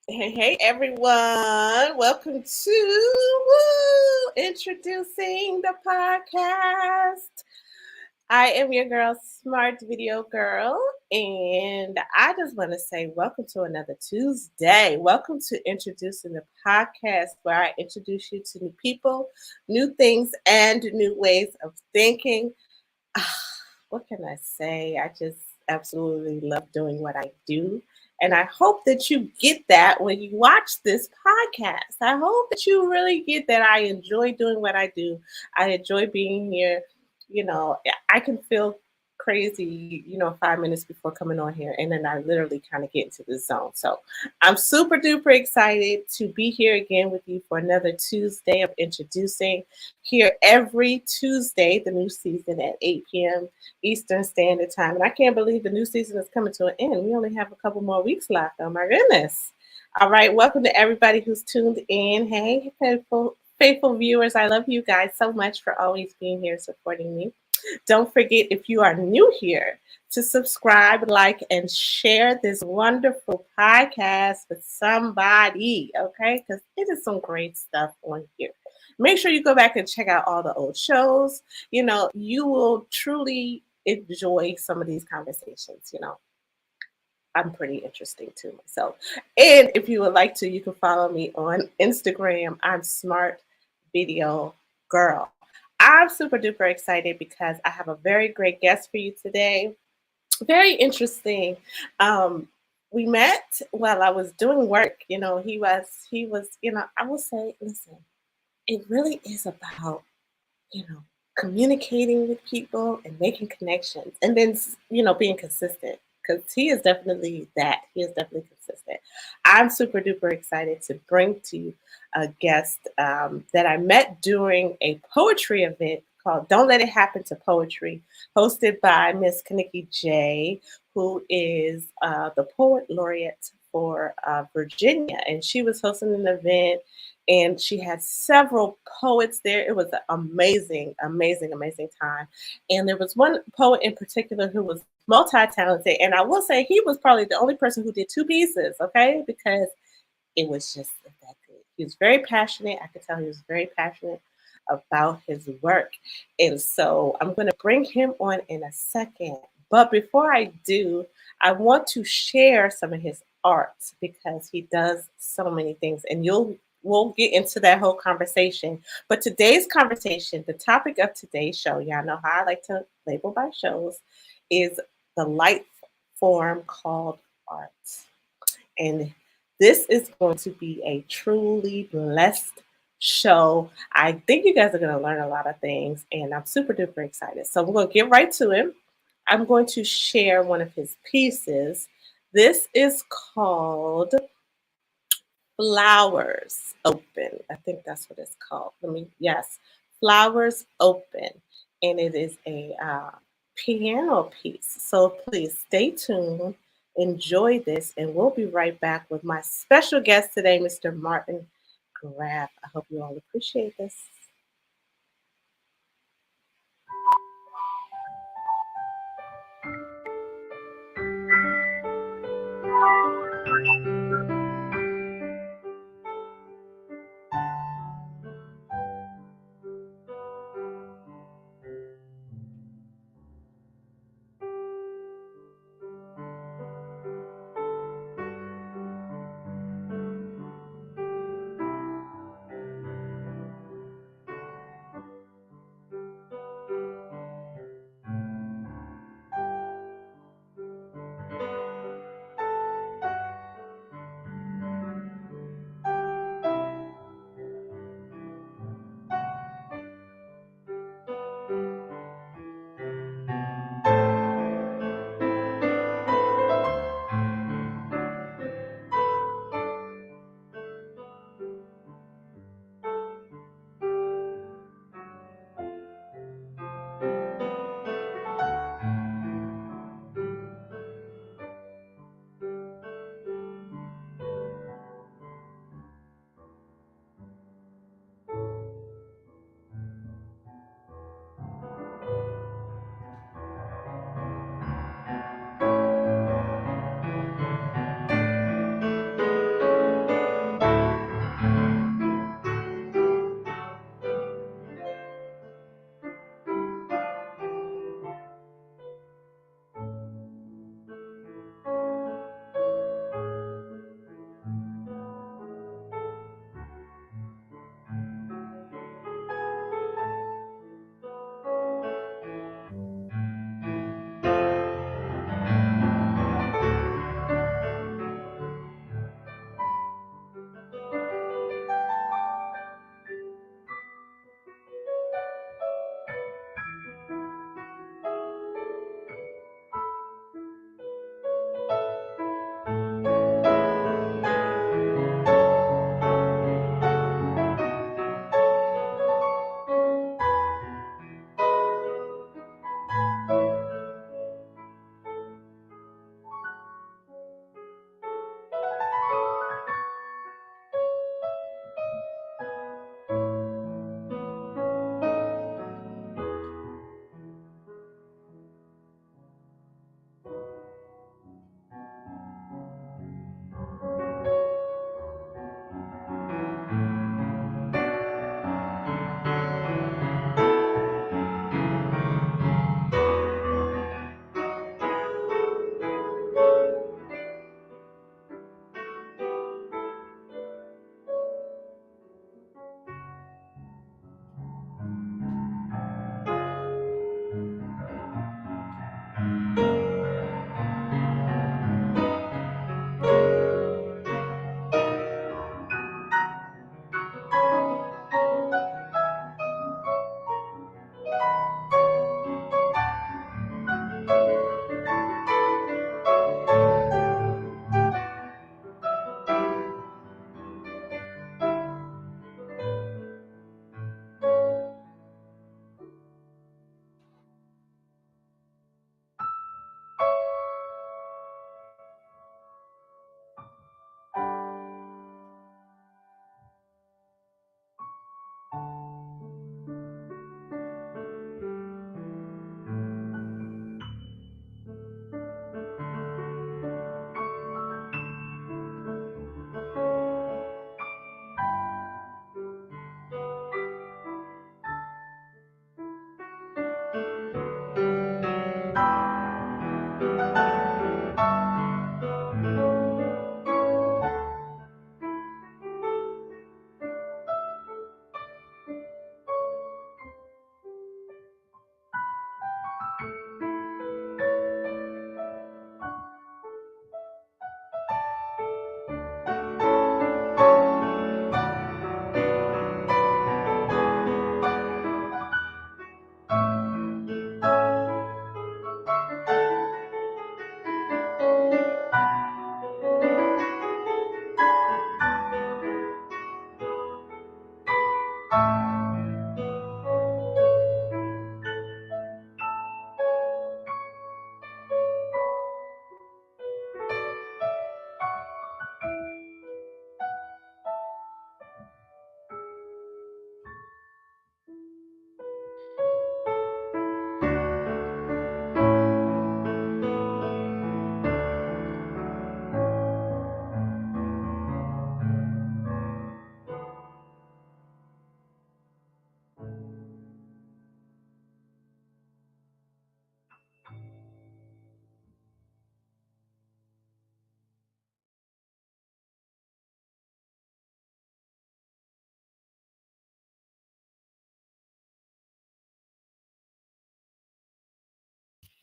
Hey everyone. Welcome to Introducing the Podcast. I am your girl, Smart Video Girl, and I just want to say welcome to another Tuesday. Welcome to Introducing the Podcast, where I introduce you to new people, new things, and new ways of thinking. What can I say? I just absolutely love doing what I do. And I hope that you get that when you watch this podcast. I hope that you really get that I enjoy doing what I do. I enjoy being here. I can feel crazy, 5 minutes before coming on here. And then I literally kind of get into the zone. So I'm super duper excited to be here again with you for another Tuesday of introducing here every Tuesday, the new season at 8 p.m. Eastern Standard Time. And I can't believe the new season is coming to an end. We only have a couple more weeks left. Oh my goodness. All right. Welcome to everybody who's tuned in. Hey, faithful viewers. I love you guys so much for always being here supporting me. Don't forget, if you are new here, to subscribe, like, and share this wonderful podcast with somebody, okay? Because it is some great stuff on here. Make sure you go back and check out all the old shows. You will truly enjoy some of these conversations. I'm pretty interesting too myself. And if you would like to, you can follow me on Instagram. I'm Smart Video Girl. I'm super duper excited because I have a very great guest for you today. Very interesting. Um, we met while I was doing work. He was. I will say, listen, it really is about you know, communicating with people and making connections, and then being consistent. Because he is definitely that. He is definitely consistent. I'm super duper excited to bring to you a guest that I met during a poetry event called "Don't Let It Happen to Poetry," hosted by Miss Kaniki J, who is the poet laureate for Virginia, and she was hosting an event and she had several poets there. It was an amazing, amazing, amazing time. And there was one poet in particular who was multi-talented, and I will say he was probably the only person who did two pieces, okay? Because it was just that good. He was very passionate. I could tell he was very passionate about his work. And so I'm going to bring him on in a second. But before I do, I want to share some of his art because he does so many things. And we'll get into that whole conversation. But today's conversation, the topic of today's show, y'all know how I like to label my shows, is the life form called art. And this is going to be a truly blessed show. I think you guys are going to learn a lot of things, and I'm super duper excited. So we're going to get right to it. I'm going to share one of his pieces. This is called Flowers Open. I think that's what it's called. Yes, Flowers Open. And it is a piano piece. So please stay tuned, enjoy this, and we'll be right back with my special guest today, Mr. Martin Graff. I hope you all appreciate this.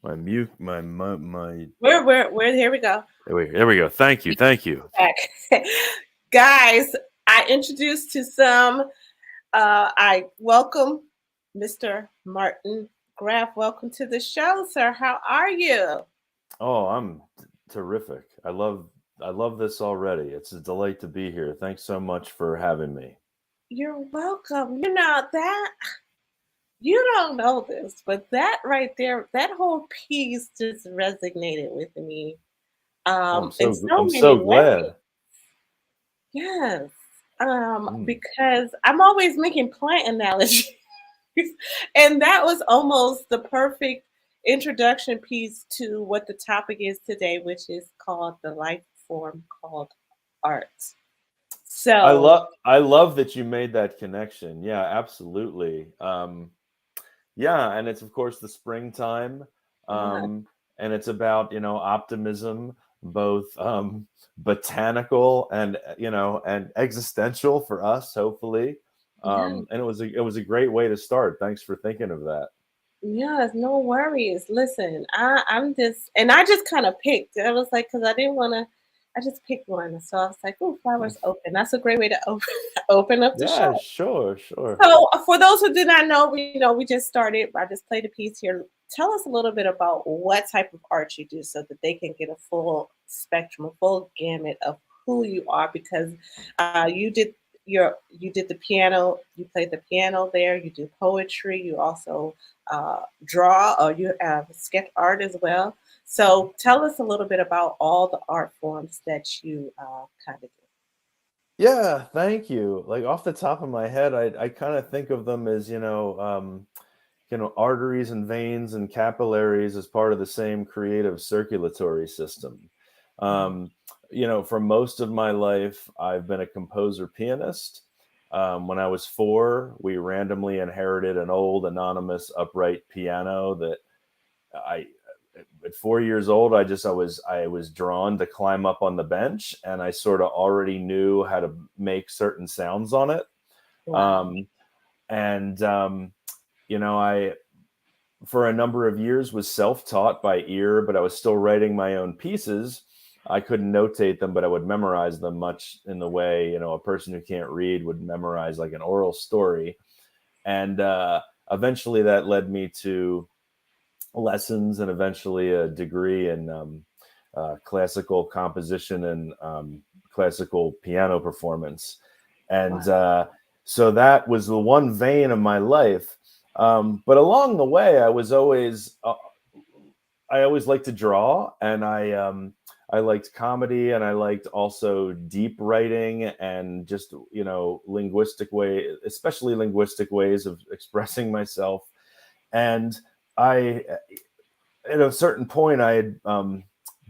My mute, my. We're here we go. Wait, there we go. Thank you, thank you. Back. Guys, I introduced to some I welcome Mr. Martin Graff. Welcome to the show, sir. How are you? Oh, I'm terrific. I love this already. It's a delight to be here. Thanks so much for having me. You're welcome. You know that you don't know this, but that right there, that whole piece just resonated with me Oh, I'm in so so I'm many so ways. glad. Yes. Mm. Because I'm always making plant analogies. And that was almost the perfect introduction piece to what the topic is today, which is called the life form called art. So, I love that you made that connection. Yeah, absolutely. Yeah, and it's of course the springtime, yeah, um, and it's about optimism, both botanical and and existential for us, hopefully. yeah, And it was a great way to start. Thanks for thinking of that. yes, no worries. Listen, I'm just, and I just kind of picked. I was like, because I didn't want to, I just picked one. So I was like, oh, flowers open. That's a great way to open, open up the show. Yeah, sure, sure. So, for those who did not know, we just started. I just played a piece here. Tell us a little bit about what type of art you do, so that they can get a full spectrum, a full gamut of who you are. Because you did the piano, you played the piano there. You do poetry. You also draw, or you have sketch art as well. So, tell us a little bit about all the art forms that you kind of Yeah, thank you. Like off the top of my head, I kind of think of them as arteries and veins and capillaries as part of the same creative circulatory system. do. Um, for most of my life, I've been a composer pianist. When I was 4, we randomly inherited an old anonymous upright piano that I at 4 years old, I was drawn to climb up on the bench, and I sort of already knew how to make certain sounds on it. Wow. Um, and I for a number of years was self-taught by ear, but I was still writing my own pieces. I couldn't notate them, but I would memorize them much in the way a person who can't read would memorize like an oral story. And eventually, that led me to lessons and eventually a degree in classical composition and classical piano performance. And Wow. so that was the one vein of my life. But along the way, I always liked to draw, and I liked comedy, and I liked also deep writing and just linguistic way, especially linguistic ways of expressing myself. And I at a certain point, I had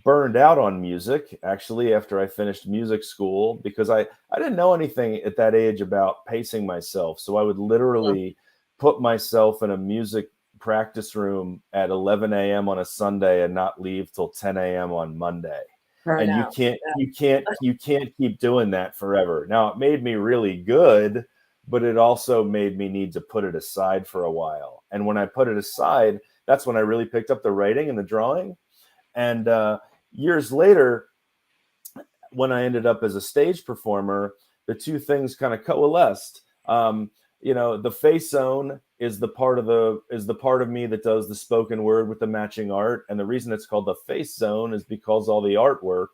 burned out on music actually after I finished music school because I didn't know anything at that age about pacing myself. So I would Mm, literally put myself in a music practice room at 11 a.m. on a Sunday and not leave till 10 a.m. on Monday. burn And you out. can't you can't you can't keep doing that forever. Now it made me really good, but it also made me need to put it aside for a while. And when I put it aside, that's when I really picked up the writing and the drawing. And years later, when I ended up as a stage performer, the two things kind of coalesced. The face zone is the part of me that does the spoken word with the matching art, and the reason it's called the face zone is because all the artwork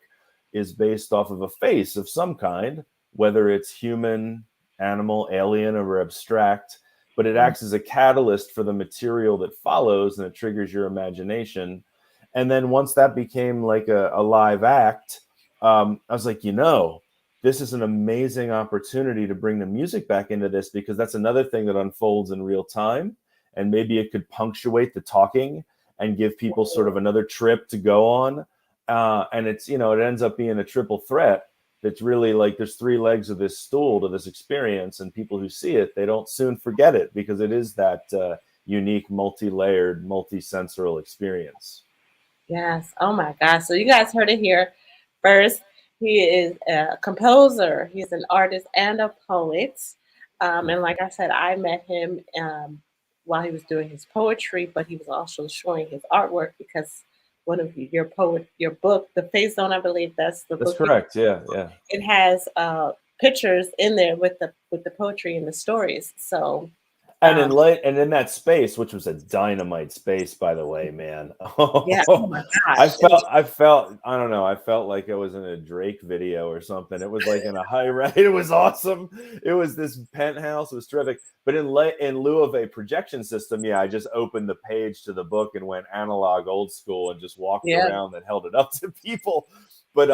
is based off of a face of some kind, whether it's human, animal, alien, or abstract. But it Mm, acts as a catalyst for the material that follows, and it triggers your imagination. And then once that became like a live act, I was like, this is an amazing opportunity to bring the music back into this because that's another thing that unfolds in real time. And maybe it could punctuate the talking and give people sort of another trip to go on. And it ends up being a triple threat. That's really like there's 3 legs of this stool to this experience, and people who see it, they don't soon forget it because it is that unique, multi-layered, multi-sensorial experience. yes. Oh my gosh. So you guys heard it here first. He is a composer. He's an artist and a poet. And like I said, I met him. while he was doing his poetry, but he was also showing his artwork because one of your book, The Face Zone, I believe that's the That's book. correct. Yeah, yeah. It has pictures in there with the poetry and the stories. So And um, in that space, which was a dynamite space, by the way, man. yeah, oh my gosh, it was, I don't know. I felt like I was in a Drake video or something. It was like in a high rise. It was awesome. It was this penthouse. It was terrific. But in lieu of a projection system, yeah, I just opened the page to the book and went analog, old school, and just walked yeah, around and held it up to people. But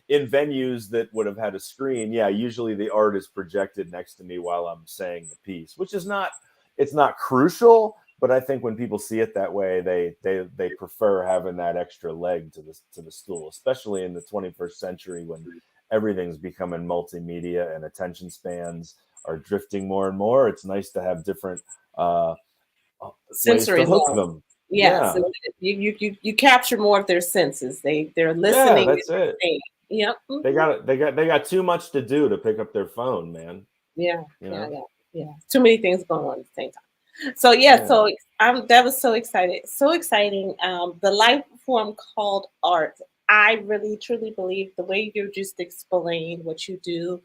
in venues that would have had a screen, yeah, usually the art is projected next to me while I'm saying the piece, which is not. It's not crucial, but I think when people see it that way, they prefer having that extra leg to the stool, especially in the 21st century when everything's becoming multimedia and attention spans are drifting more and more. It's nice to have different ways sensory to hook level. them. Yes, Yeah, you capture more of their senses. They're yeah, listening and that's it. saying. Yep. They got too much to do to pick up their phone, man. Yeah, You yeah, know? yeah, yeah. Too many things going on at the same time. So yeah, Yeah. so that was so excited, so exciting. The life form called art. I really truly believe the way you just explained what you do,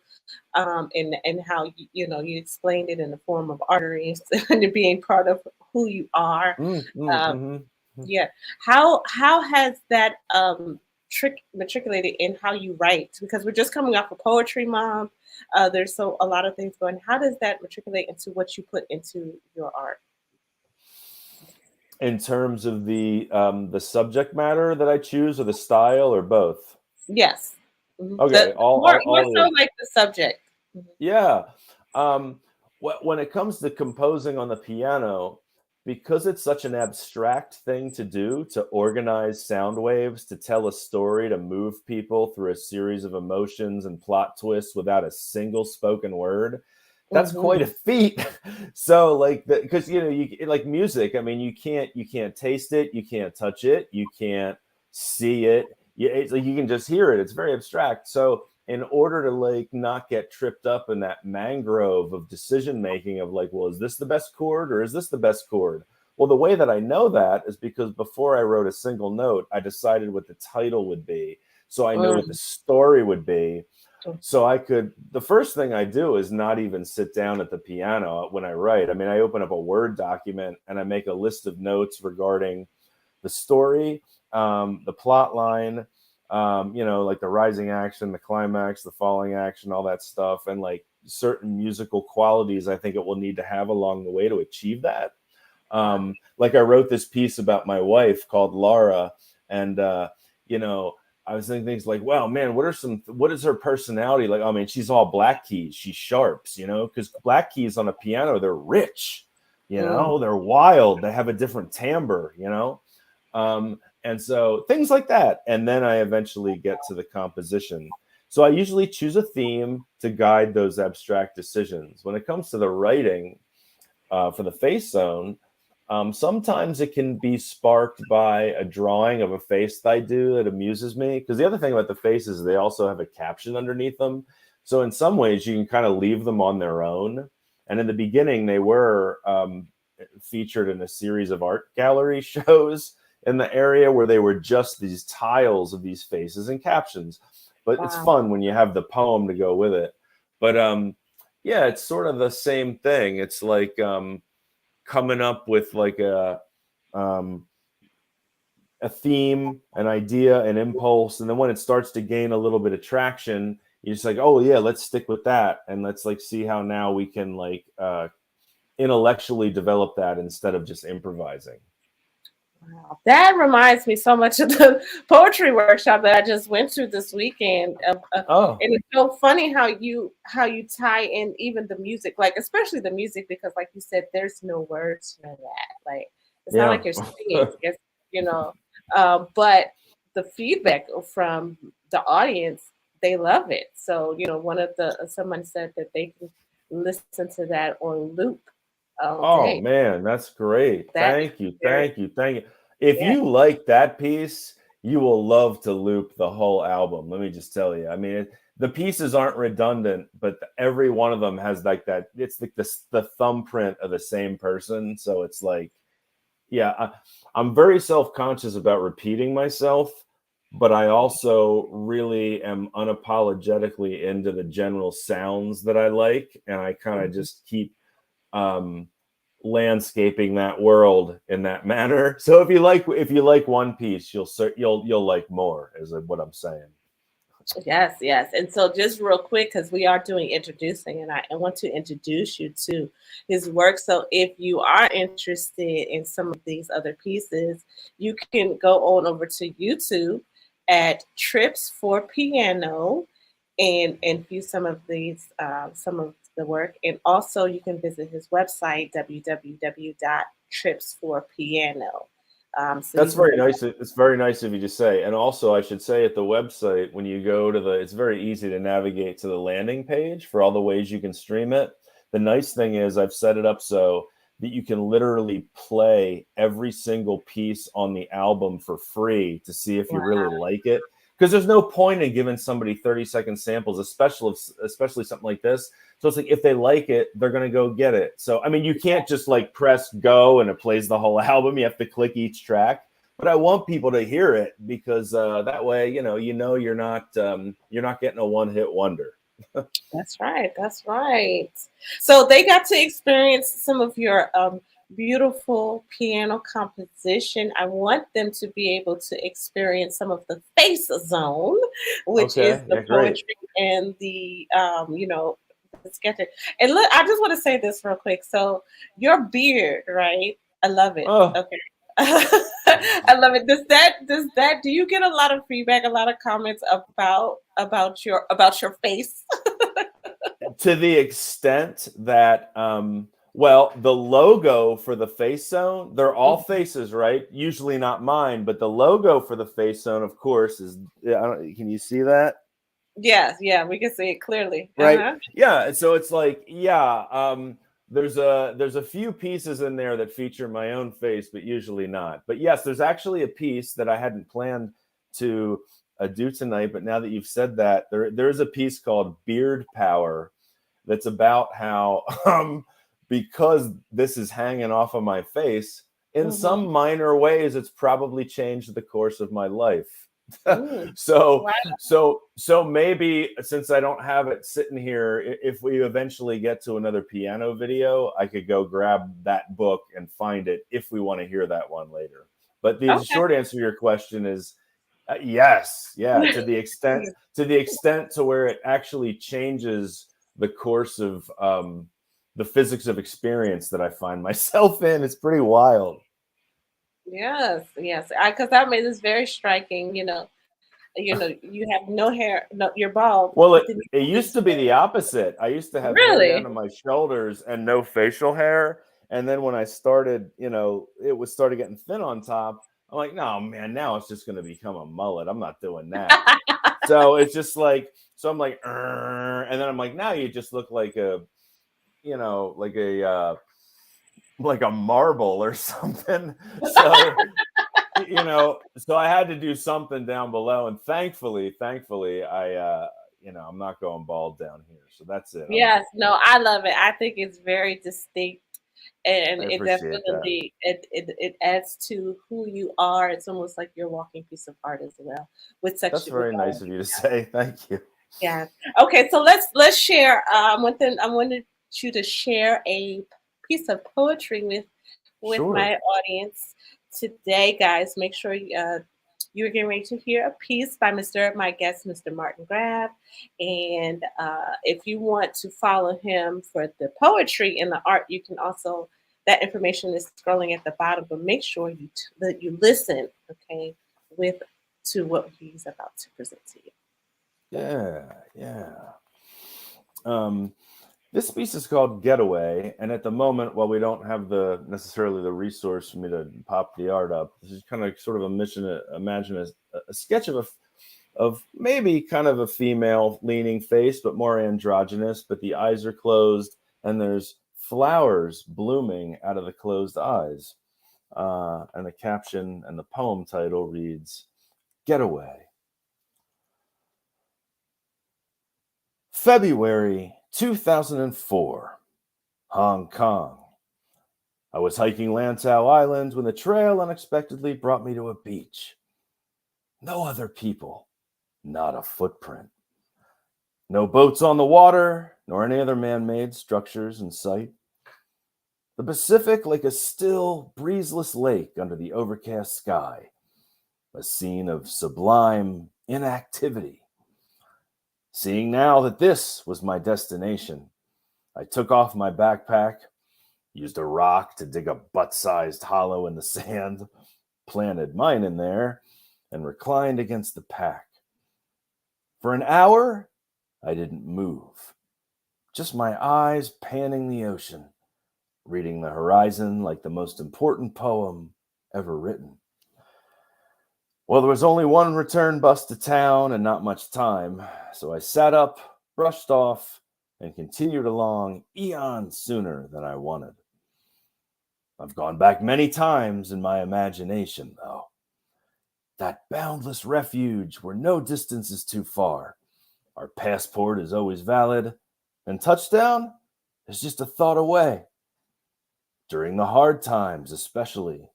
and how you explained it in the form of arteries and being part of who you are. Um, Mm. yeah. How has that trick matriculated in how you write? Because we're just coming off of Poetry Month. There's so a lot of things going. How does that matriculate into what you put into your art? In terms of the subject matter that I choose, or the style, or both. Yes. Mhm. Okay, More all the so like the subject. Mhm. yeah. When it comes to composing on the piano, because it's such an abstract thing to do, to organize sound waves, to tell a story, to move people through a series of emotions and plot twists without a single spoken word, that's quite a Mhm. feat. So, like, because you like music. I mean, you can't taste it, you can't touch it, you can't see it. It's like you can just hear it. It's very abstract. So in order to like not get tripped up in that mangrove of decision making of like, well, is this the best chord or is this the best chord? Well, the way that I know that is because before I wrote a single note, I decided what the title would be. So I know what the Mm. story would be. So the first thing I do is not even sit down at the piano when I write. I mean, I open up a Word document and I make a list of notes regarding the story, the plot line, like the rising action, the climax, the falling action, all that stuff, and like certain musical qualities I think it will need to have along the way to achieve that. Wow. Like I wrote this piece about my wife called Laura, and you know, I was thinking things like, "Wow, man, what is her personality like?" I mean, she's all black keys, she's sharps, because black keys on a piano, they're rich, Mm. they're wild, they have a different timbre, and so things like that. And then I eventually get to the composition. So I usually choose a theme to guide those abstract decisions. When it comes to the writing for the face zone, sometimes it can be sparked by a drawing of a face that I do that amuses me. Because the other thing about the faces is they also have a caption underneath them. So in some ways, you can kind of leave them on their own. And in the beginning, they were featured in a series of art gallery shows in the area where they were just these tiles of these faces and captions. But it's Wow. fun when you have the poem to go with it. But yeah, it's sort of the same thing. It's like coming up with like um, a theme, an idea, an impulse, and then when it starts to gain a little bit of traction, you're just like, oh yeah, let's stick with that, and let's like see how now we can like intellectually develop that instead of just improvising. Wow. That reminds me so much of the poetry workshop that I just went to this weekend. Oh And it's so funny how you tie in even the music, like especially the music, because like you said, there's no words for that. Like it's not yeah. like you're singing, it's, you know. But the feedback from the audience, they love it. So one of the someone said that they can listen to that on loop all Oh day. man, that's great. That is Thank you. very, Thank you. Thank you. If yeah. you like that piece, you will love to loop the whole album. Let me just tell you. I mean, the pieces aren't redundant, but every one of them has like that. It's like the thumbprint of the same person. So it's like, yeah, I'm very self-conscious about repeating myself, but I also really am unapologetically into the general sounds that I like, and I kind of just keep landscaping that world in that manner. So if you like one piece, you'll like more, is what I'm saying. Yes, yes. And so just real quick, because we are doing introducing, and I want to introduce you to his work. So if you are interested in some of these other pieces, you can go on over to YouTube at Trips for Piano and view some of these some of the work. And also you can visit his website, www.tripsforpiano. So you That's can very go. nice. It's very nice of you to say. And also, I should say at the website, when you go to it's very easy to navigate to the landing page for all the ways you can stream it. The nice thing is I've set it up so that you can literally play every single piece on the album for free to see if you really like it. Because there's no point in giving somebody 30-second samples, especially something like this. So it's like if they like it, they're going to go get it. So, I mean, you can't just like press go and it plays the whole album. You have to click each track. But I want people to hear it because that way, you're not getting a one-hit wonder. That's right. That's right. So they got to experience some of your beautiful piano composition. I want them to be able to experience some of the face zone, which is Okay, the yeah, great. poetry and the the sketching. And look, I just want to say this real quick. So your beard, right? I love it. Oh, Okay. I love it. Does that do you get a lot of feedback, a lot of comments about your face? to the extent that well, the logo for the face zone, they're all faces, right? Usually not mine, but the logo for the face zone, of course, is can you see that? Yes, yeah, we can see it clearly. Right. Uh-huh. Yeah, so it's like, yeah, there's a few pieces in there that feature my own face, but usually not. But yes, there's actually a piece that I hadn't planned to do tonight, but now that you've said that, there's a piece called Beard Power that's about how because this is hanging off of my face, in some Mm-hmm. minor ways, it's probably changed the course of my life. Mm. so Wow. so maybe since I don't have it sitting here, if we eventually get to another piano video, I could go grab that book and find it if we want to hear that one later. But the Okay. short answer to your question is yes, yeah, to the extent to where it actually changes the course of the physics of experience that I find myself in. It's pretty wild. Yes, yes. Because I mean, it's very striking. You have no hair. No, you're bald, Well, but it, then you it have used this to be very the opposite. I used to have hair down really. to my shoulders and no facial hair. And then when I started, started getting thin on top. I'm like, no, man, now it's just going to become a mullet. I'm not doing that. So it's just like, so I'm like, and then I'm like, now you just look like you know, like a, uh, like a marble or something. So I had to do something down below, and thankfully, I'm not going bald down here. So that's it. Yes, no, I love it. I think it's very distinct, and I it appreciate that. definitely it adds to who you are. It's almost like your walking piece of art as well with That's section with very all nice of of your you to say. Thank you. yeah. Okay, so let's share. I wanted you to share a piece of poetry with Sure. my audience today, guys. Make sure you're getting ready to hear a piece by my guest, Mr. Martin Graff. And if you want to follow him for the poetry and the art, you can also. That information is scrolling at the bottom, but make sure that you listen, okay, with to what he's about to present to you. Yeah, yeah. Um, this piece is called Getaway, and at the moment, while we don't have necessarily the resource for me to pop the art up, this is kind of sort of a mission to imagine a sketch of maybe kind of a female leaning face, but more androgynous, but the eyes are closed and there's flowers blooming out of the closed eyes. And the caption and the poem title reads, Getaway. February 2004, Hong Kong. I was hiking Lantau Island when the trail unexpectedly brought me to a beach. No other people, not a footprint. No boats on the water, nor any other man made structures in sight. The Pacific like a still, breezeless lake under the overcast sky, a scene of sublime inactivity. Seeing now that this was my destination, I took off my backpack, used a rock to dig a butt-sized hollow in the sand, planted mine in there, and reclined against the pack. For an hour, I didn't move, just my eyes panning the ocean, reading the horizon like the most important poem ever written. Well, there was only one return bus to town and not much time, so I sat up, brushed off, and continued along eons sooner than I wanted. I've gone back many times in my imagination, though. That boundless refuge where no distance is too far. Our passport is always valid, and touchdown is just a thought away. During the hard times, especially,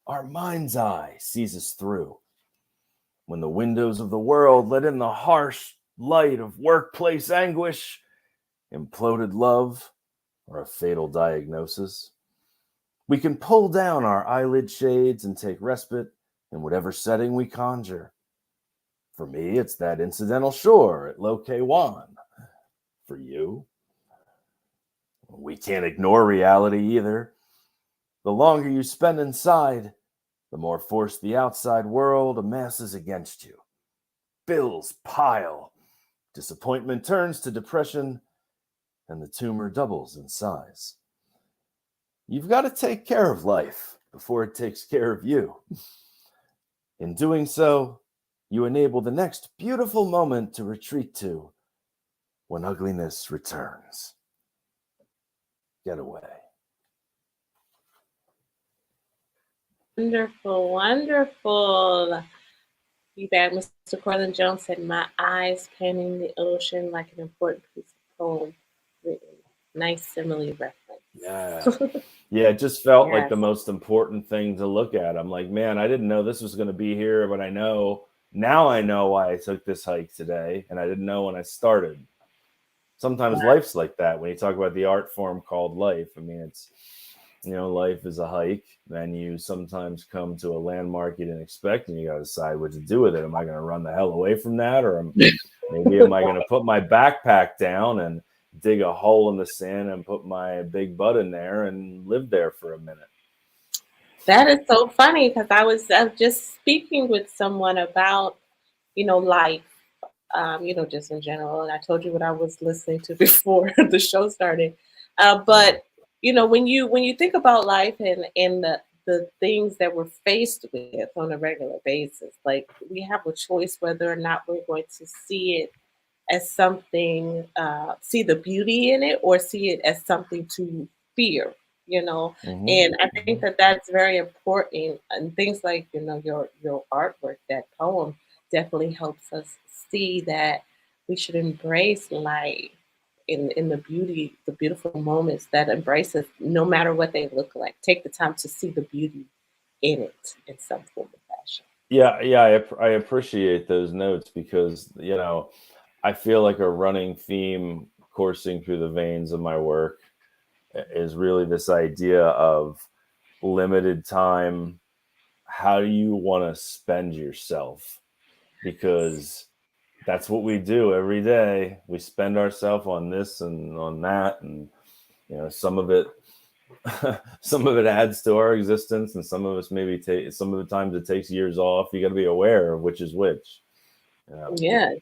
our mind's eye sees us through. When the windows of the world let in the harsh light of workplace anguish, imploded love, or a fatal diagnosis, we can pull down our eyelid shades and take respite in whatever setting we conjure. For me, it's that incidental shore at Lo Wan. For you, we can't ignore reality either. The longer you spend inside, the more force the outside world amasses against you. Bills pile, disappointment turns to depression, and the tumor doubles in size. You've got to take care of life before it takes care of you. In doing so, you enable the next beautiful moment to retreat to when ugliness returns. Get away. Wonderful, wonderful. You back, Mr. Corlin Jones said, "My eyes panning the ocean like an important piece of poem written." Nice simile reference. Yeah. Yeah, it just felt like Yes. the most important thing to look at. I'm like, man, I didn't know this was going to be here, but I know why I took this hike today, and I didn't know when I started. Sometimes life's like that. When you talk about the art form called life, I mean, it's, life is a hike. Then you sometimes come to a landmark you didn't expect, and you got to decide what to do with it. Am I going to run the hell away from that, or maybe am I going to put my backpack down and dig a hole in the sand and put my big butt in there and live there for a minute? That is so funny because I was just speaking with someone about, life, just in general. And I told you what I was listening to before the show started. But when you think about life and the things that we're faced with on a regular basis, like we have a choice whether or not we're going to see it as something, see the beauty in it, or see it as something to fear, you know. Mm-hmm. And I think that that's very important. And things like, your artwork, that poem, definitely helps us see that we should embrace life in the beautiful moments that embrace us, no matter what they look like. Take the time to see the beauty in it in some form of fashion. Yeah, I appreciate those notes because, I feel like a running theme coursing through the veins of my work is really this idea of limited time. How do you want to spend yourself? Because that's what we do every day. We spend ourselves on this and on that, and some of it adds to our existence, and some of us maybe take some of the times it takes years off. You got to be aware of which is which. Yeah.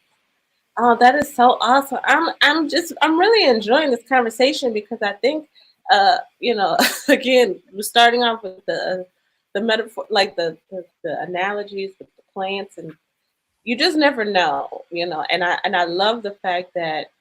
Oh, that is so awesome. I'm really enjoying this conversation because I think, again, we're starting off with the metaphor, like the analogies with the plants, and you just never know, and I love the fact that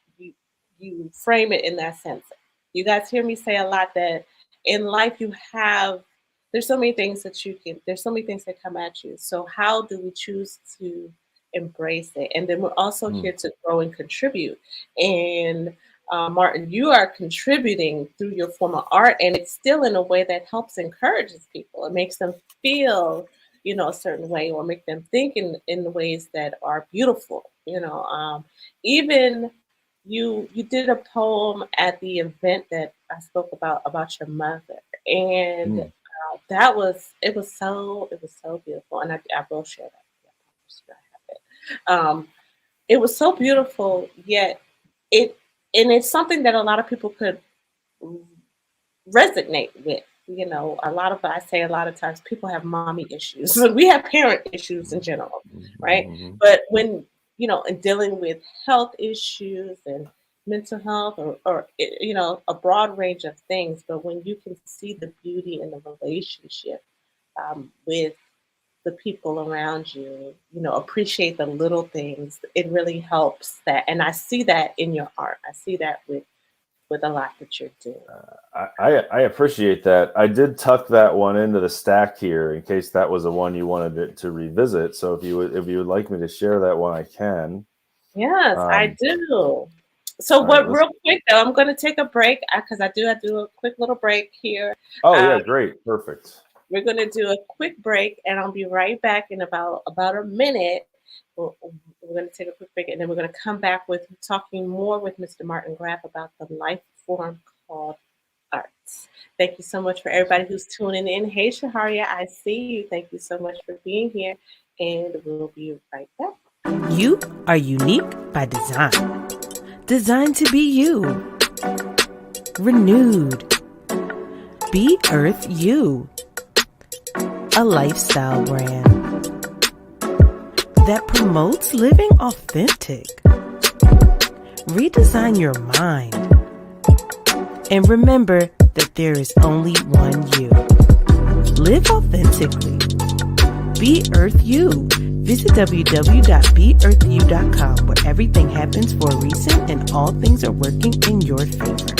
you frame it in that sense. You guys hear me say a lot that in life there's so many things that come at you. So how do we choose to embrace it. And then we're also here to grow and contribute. And Martin, you are contributing through your form of art, and it's still in a way that helps encourages people. It makes them feel, a certain way, or make them think in the ways that are beautiful. Even you did a poem at the event that I spoke about your mother, and it was so beautiful, and I will share that. Yeah, I have it. It was so beautiful, yet it and it's something that a lot of people could resonate with. I say a lot of times people have mommy issues. We have parent issues in general, right? But when in dealing with health issues and mental health, or a broad range of things, but when you can see the beauty in the relationship with the people around you, appreciate the little things, it really helps that. And I see that in your art. I see that with a lot that you're doing. I appreciate that. I did tuck that one into the stack here in case that was the one you wanted to revisit. So if you would like me to share that one, I can. Yes, I do. So real quick though, I'm going to take a break because I do a quick little break here. Oh yeah, great, perfect. We're going to do a quick break, and I'll be right back in about a minute. We're going to take a quick break, and then we're going to come back with talking more with Mr. Martin Graff about the life form called arts. Thank you so much for everybody who's tuning in. Hey, Shaharia, I see you. Thank you so much for being here, and we'll be right back. You are unique by design. Designed to be you. Renewed. Be Earth You. A lifestyle brand that promotes living authentic. Redesign your mind. And remember that there is only one you. Live authentically. Be Earth You. Visit www.beearthyou.com, where everything happens for a reason and all things are working in your favor.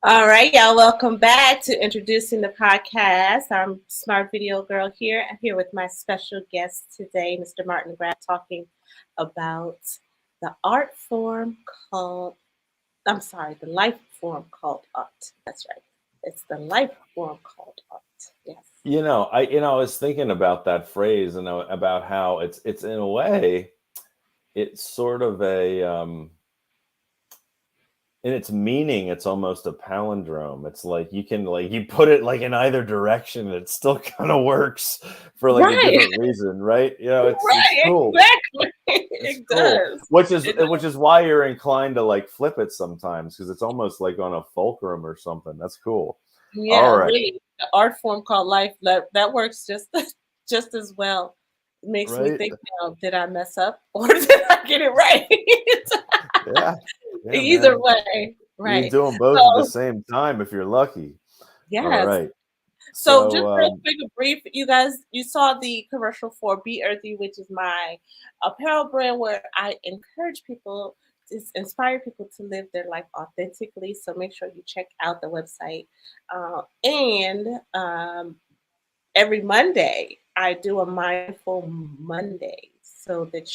All right, y'all, welcome back to Introducing the Podcast. I'm Smart Video Girl here. I'm here with my special guest today, Mr. Martin Graff, talking about the life form called art. That's right. It's the life form called art. Yes. I was thinking about that phrase and about how it's in a way, it's sort of a in its meaning, it's almost a palindrome. It's like you put it like in either direction, and it still kind of works for like a different reason, right? It's cool. Exactly. It does. Which is why you're inclined to like flip it sometimes, because it's almost like on a fulcrum or something. That's cool. Yeah, all right. The art form called life, that works just as well. It makes me think now, did I mess up or did I get it right? Yeah. Either way, right? You do them both at the same time if you're lucky. Yes. All right. So just real quick, a brief. You guys, you saw the commercial for Be Earthy, which is my apparel brand where I encourage people, inspire people to live their life authentically. So make sure you check out the website. And every Monday, I do a Mindful Monday so that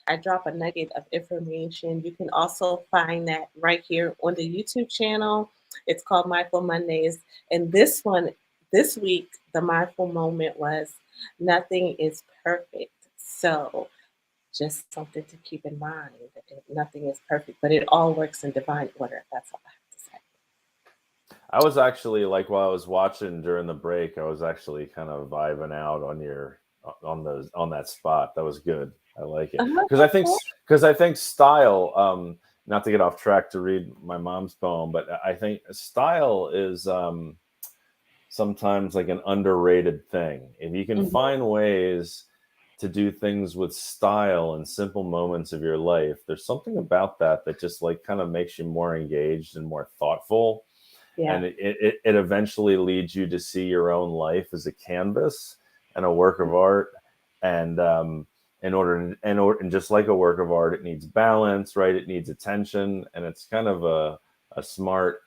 I drop a nugget of information. You can also find that right here on the YouTube channel. It's called Mindful Mondays. And this week, the mindful moment was nothing is perfect. So just something to keep in mind. Nothing is perfect, but it all works in divine order. That's all I have to say. I was actually, like, while I was watching during the break, I was actually kind of vibing out on your on that spot. That was good. I like it Oh, because I think style. Not to get off track to read my mom's poem, but I think style is sometimes like an underrated thing. If you can mhm. find ways to do things with style in simple moments of your life, there's something about that that just like kind of makes you more engaged and more thoughtful. Yeah. And it eventually leads you to see your own life as a canvas and a work of art. And and just like a work of art, it needs balance, right? It needs attention, and it's kind of a smart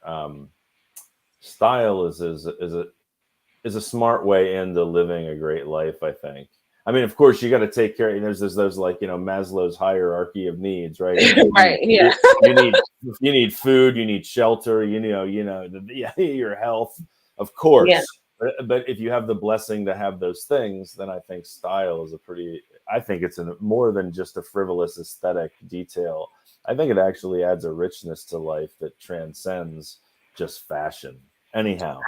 style is a smart way into living a great life, I think. I mean, of course, you got to take care. There's those like Maslow's hierarchy of needs, right? Right. Yeah. You need food, you need shelter, your health, of Yeah. course. But if you have the blessing to have those things, then I think style is I think it's more than just a frivolous aesthetic detail. I think it actually adds a richness to life that transcends just fashion. Anyhow.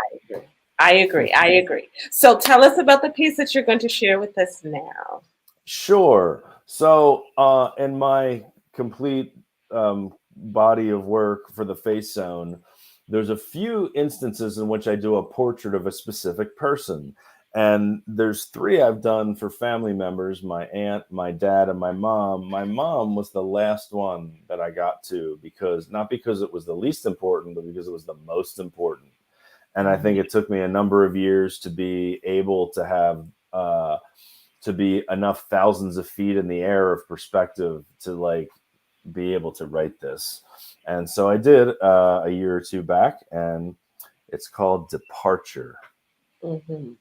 I agree. I agree. So tell us about the piece that you're going to share with us now. Sure. So, in my complete body of work for the Face Zone, there's a few instances in which I do a portrait of a specific person. And there's three I've done for family members: my aunt, my dad, and my mom. My mom was the last one that I got to not because it was the least important, but because it was the most important. And I think it took me a number of years to be able to have to be enough thousands of feet in the air of perspective to like be able to write this. And so I did a year or two back, and it's called Departure. Mm-hmm.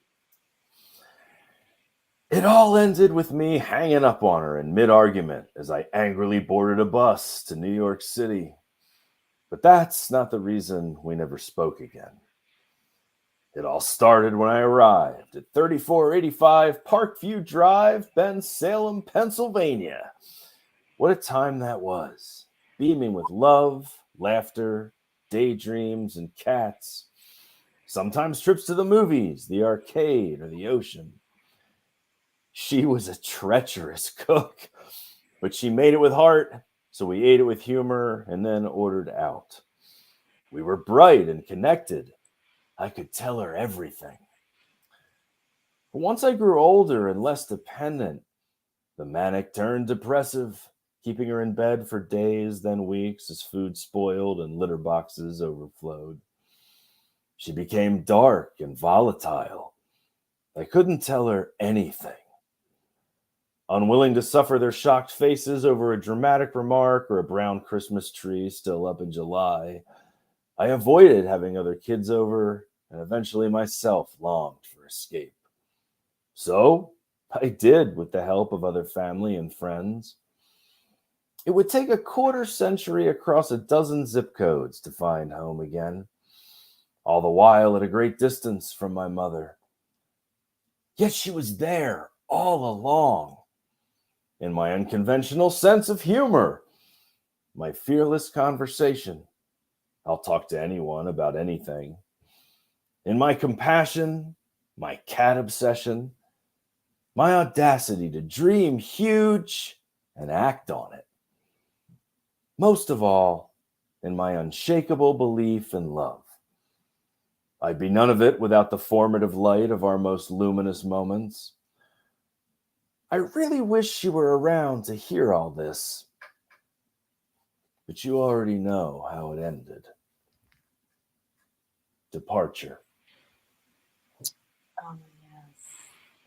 It all ended with me hanging up on her in mid-argument as I angrily boarded a bus to New York City. But that's not the reason we never spoke again. It all started when I arrived at 3485 Parkview Drive, Bensalem, Pennsylvania. What a time that was, beaming with love, laughter, daydreams, and cats. Sometimes trips to the movies, the arcade, or the ocean. She was a treacherous cook, but she made it with heart, so we ate it with humor and then ordered out. We were bright and connected. I could tell her everything. But once I grew older and less dependent, the manic turned depressive, keeping her in bed for days, then weeks, as food spoiled and litter boxes overflowed. She became dark and volatile. I couldn't tell her anything. Unwilling to suffer their shocked faces over a dramatic remark or a brown Christmas tree still up in July, I avoided having other kids over and eventually myself longed for escape. So I did, with the help of other family and friends. It would take a quarter century across a dozen zip codes to find home again, all the while at a great distance from my mother. Yet she was there all along. In my unconventional sense of humor, my fearless conversation, I'll talk to anyone about anything. In my compassion, my cat obsession, my audacity to dream huge and act on it. Most of all, in my unshakable belief in love. I'd be none of it without the formative light of our most luminous moments. I really wish you were around to hear all this, but you already know how it ended. Departure. Oh yes,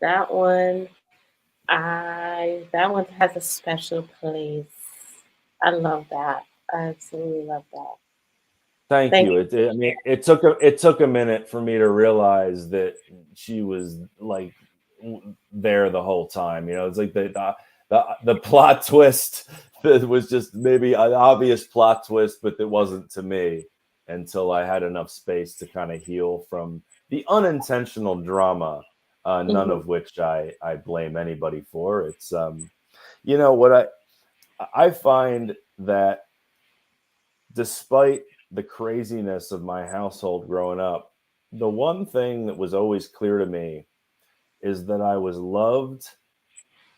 that one. That one has a special place. I love that. I absolutely love that. Thank Thank you. I mean, it took a minute for me to realize that she was like there the whole time. It's like the plot twist that was just maybe an obvious plot twist, but that wasn't to me until I had enough space to kind of heal from the unintentional drama. you. None Mhm. of which I blame anybody for. It's what I find that despite the craziness of my household growing up, the one thing that was always clear to me is that I was loved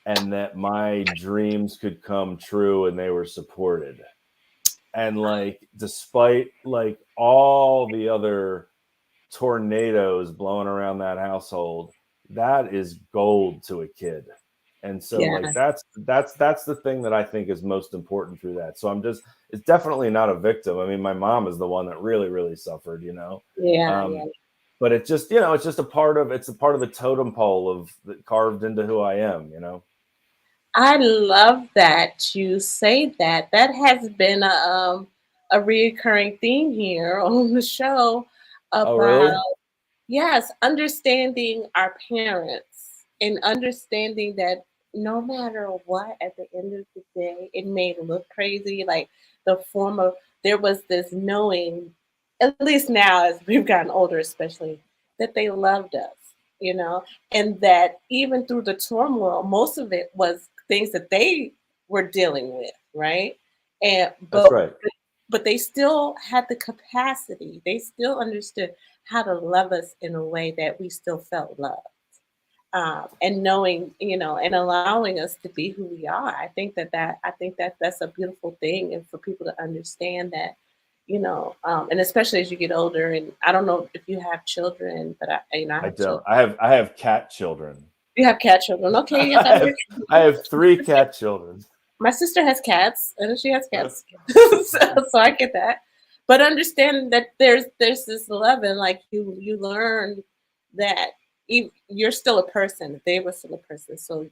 and that my dreams could come true and they were supported. And like, despite like all the other tornadoes blowing around that household, that is gold to a kid. And so like that's the thing that I think is most important through that. So it's definitely not a victim. I mean, my mom is the one that really suffered, you know. But it's just, you know, it's a part of the totem pole of that carved into who I am, you know. I love that you say that. That has been a reoccurring theme here on the show Oh, about, really? yes, understanding our parents and understanding that no matter what, at the end of the day, it may look crazy. Like the form of, there was this knowing, at least now as we've gotten older, especially, that they loved us, you know, and that even through the turmoil, most of it was things that they were dealing with, right? And That's right. but they still had the capacity. They still understood how to love us in a way that we still felt loved. And knowing, you know, and allowing us to be who we are. I think that that's a beautiful thing, and for people to understand that, you know, and especially as you get older. And I don't know if you have children, but I I have don't. children. I have cat children. You have cat children, okay? You got I have 3 cat children. My sister has cats, and she has Uh, cats, so I get that. But understand that there's this love, and like you learn that you're still a person. They were still a person, so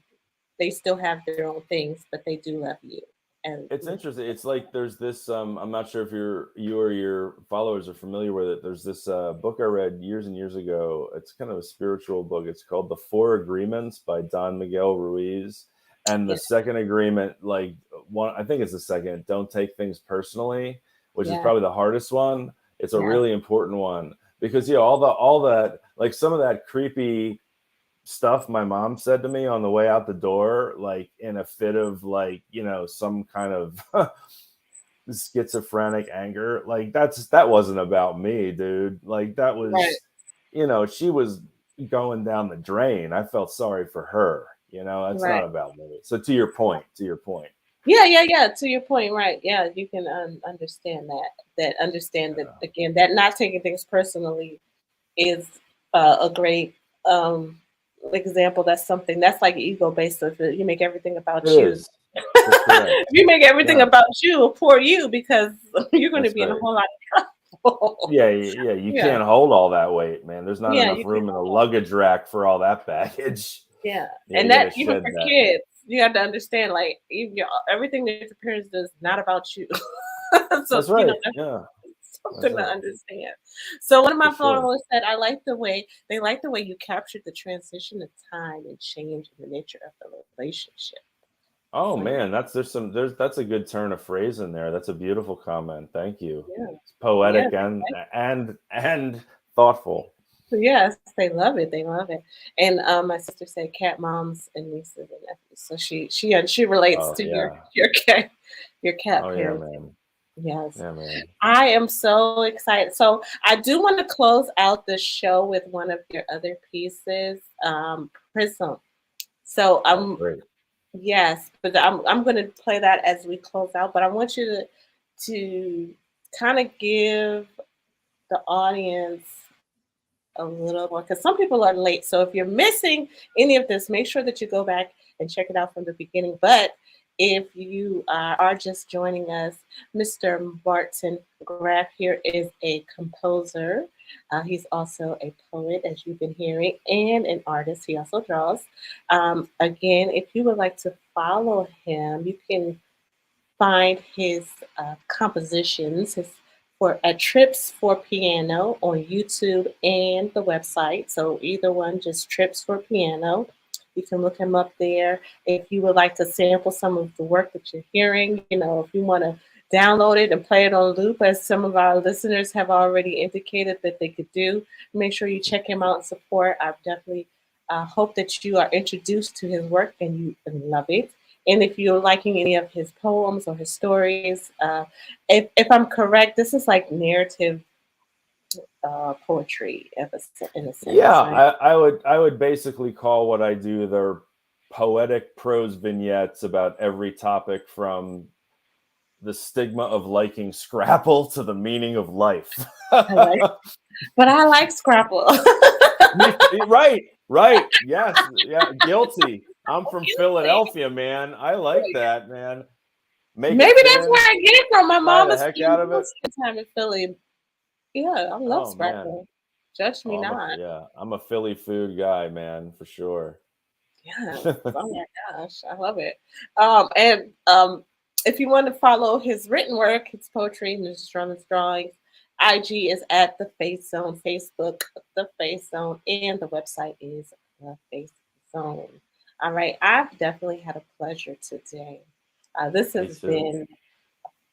they still have their own things, but they do love you. And It's interesting. It's like there's this. I'm not sure if you or your followers are familiar with it. There's this book I read years and years ago. It's kind of a spiritual book. It's called The Four Agreements by Don Miguel Ruiz. And the yeah, second agreement, like one, I think it's the second. Don't take things personally, which is yeah, probably the hardest one. It's a yeah, really important one because all that like some of that creepy stuff my mom said to me on the way out the door, like in a fit of like, you know, some kind of schizophrenic anger. Like that wasn't about me, dude. Like that right, was, you know, she was going down the drain. I felt sorry for her. You know, that's right. not about me. So to your point. Yeah. To your point, right? Yeah, you can understand that. Understand that Yeah. again. That not taking things personally is a great example. That's something that's like ego based. So if you make everything It about you, is. That's correct. if you make everything Yeah, about you, poor you, because you're going to that's be in a right. whole lot of trouble. Yeah. You Yeah, can't hold all that weight, man. There's not yeah, enough you can. room in the luggage rack for all that baggage. Yeah, Yeah, and you got that to even shed for that. kids, you have to understand like even everything that your parents does is not about you. So That's you know right. Yeah, that's that's something to right. understand. So one of For my sure. followers said, "I like the way they like the way you captured the transition of time and change in the nature of the relationship." Oh So man, that's a good turn of phrase in there. That's a beautiful comment. Thank you. yeah, It's yeah, poetic and thoughtful. yes, they love it. They love it. And my sister said, "Cat moms and nieces and nephews." So she relates Oh to yeah. your cat Oh yeah, parents. man. Yes. Yeah, man. I am so excited. So I do want to close out the show with one of your other pieces, Prism. So Oh great. yes, but I'm going to play that as we close out. But I want you to kind of give the audience a little more because some people are late. So if you're missing any of this, make sure that you go back and check it out from the beginning. But if you are just joining us, Mr. Martin Graff here is a composer. He's also a poet, as you've been hearing, and an artist. He also draws. Again, if you would like to follow him, you can find his compositions, his for at Trips for Piano on YouTube and the website. So either one, just Trips for Piano. You can look him up there. If you would like to sample some of the work that you're hearing, you know, if you want to download it and play it on loop, as some of our listeners have already indicated that they could do, make sure you check him out and support. I definitely hope that you are introduced to his work and you love it. And if you're liking any of his poems or his stories, if I'm correct, this is like narrative poetry in a Yeah, sense, right? I would basically call what I do the poetic prose vignettes about every topic from the stigma of liking Scrapple to the meaning of life. I like, but I like Scrapple. Right, right. Yes, yeah, guilty. I'm from Philadelphia, man. I like that, man. Make it Maybe that's thin, where I get it from. My fry mom the is heck spending out of it. most of the time in Philly. Yeah, I love Oh man. Scrapple. Judge me Oh, not. I'm a Philly food guy, man, for sure. Yes. Oh my gosh, I love it. And if you want to follow his written work, his poetry, and his drawings, IG is at the Face Zone, Facebook, the Face Zone, and the website is the Face Zone. All right, I've definitely had a pleasure today. This Me has too. been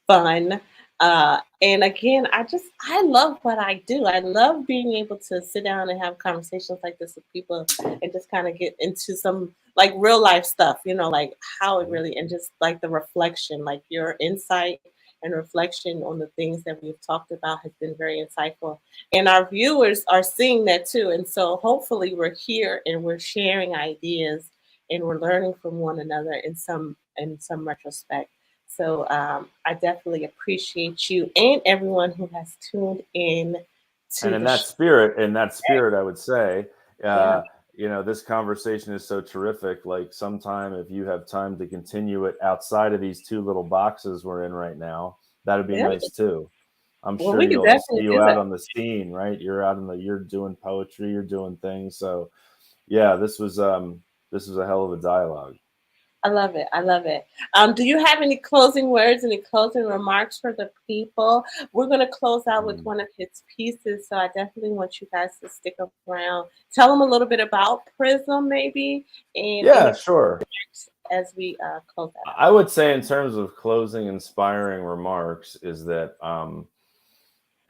fun. And again, I love what I do. I love being able to sit down and have conversations like this with people and just kind of get into some like real life stuff, like how it Mhm. really, and just like the reflection, like your insight and reflection on the things that we've talked about has been very insightful. And our viewers are seeing that too. And so hopefully we're here and we're sharing ideas and we're learning from one another in some retrospect. So I definitely appreciate you and everyone who has tuned in And to the show. in that spirit, I would say, Yeah, uh, this conversation is so terrific. Like, sometime if you have time to continue it outside of these two little boxes we're in right now, that'd be yeah. nice too. I'm Well, sure we could I'll see definitely you do out that. on the scene, right? You're doing poetry, you're doing things. So yeah, this was a hell of a dialogue. I love it. I love it. Do you have any closing words, any closing remarks for the people? We're going to close out with Mm. one of his pieces. So I definitely want you guys to stick around. Tell them a little bit about Prism, maybe, and Yeah, any sure. as we close that out. I would say, in terms of closing inspiring remarks, is that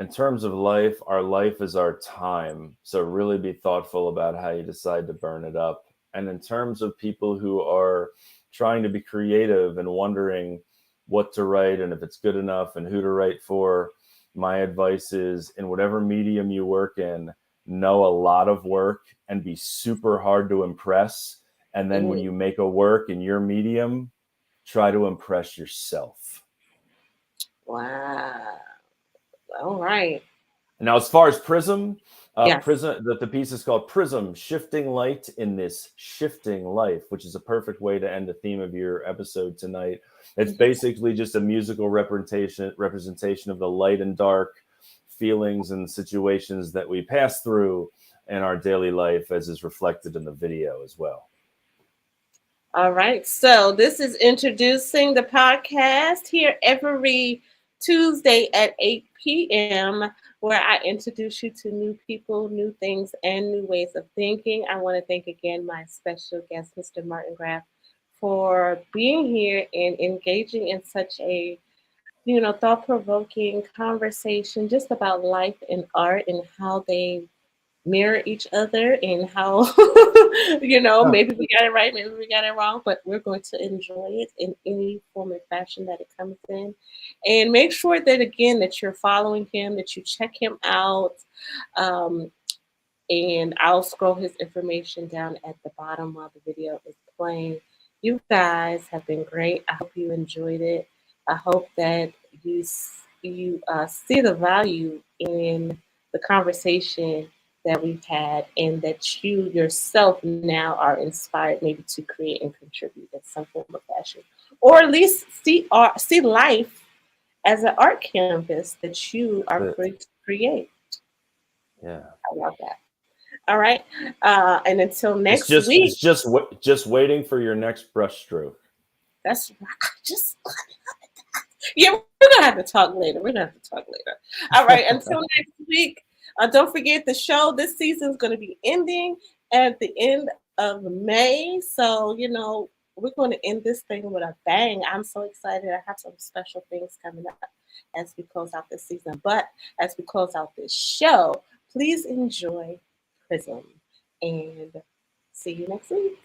in terms of life, our life is our time. So really be thoughtful about how you decide to burn it up. And in terms of people who are trying to be creative and wondering what to write and if it's good enough and who to write for, my advice is, in whatever medium you work in, know a lot of work and be super hard to impress. And then when Mm, you make a work in your medium, try to impress yourself. wow. All right. Now, as far as Prism, Yes. the piece is called Prism, Shifting Light in This Shifting Life, which is a perfect way to end the theme of your episode tonight. It's basically just a musical representation of the light and dark feelings and situations that we pass through in our daily life, as is reflected in the video as well. All right. So this is introducing the podcast here every Tuesday at 8 p.m., where I introduce you to new people, new things, and new ways of thinking. I want to thank again my special guest, Mr. Martin Graff, for being here and engaging in such a thought-provoking conversation just about life and art and how they mirror each other and how maybe we got it right, maybe we got it wrong, but we're going to enjoy it in any form and fashion that it comes in. And make sure that again that you're following him, that you check him out. um, and I'll scroll his information down at the bottom while the video is playing. You guys have been great. I hope you enjoyed it. I hope that you see the value in the conversation that we've had, and that you yourself now are inspired maybe to create and contribute in some form of fashion, or at least see life as an art canvas that you are That's free to create. it. Yeah. I love that. All right. And until next It's week, just waiting for your next brushstroke. that's just, yeah, we're going to have to talk later. We're going to have to talk later. All right. Until next week, don't forget the show this season is going to be ending at the end of May. So, we're going to end this thing with a bang. I'm so excited. I have some special things coming up as we close out this season. But as we close out this show, please enjoy Prism and see you next week.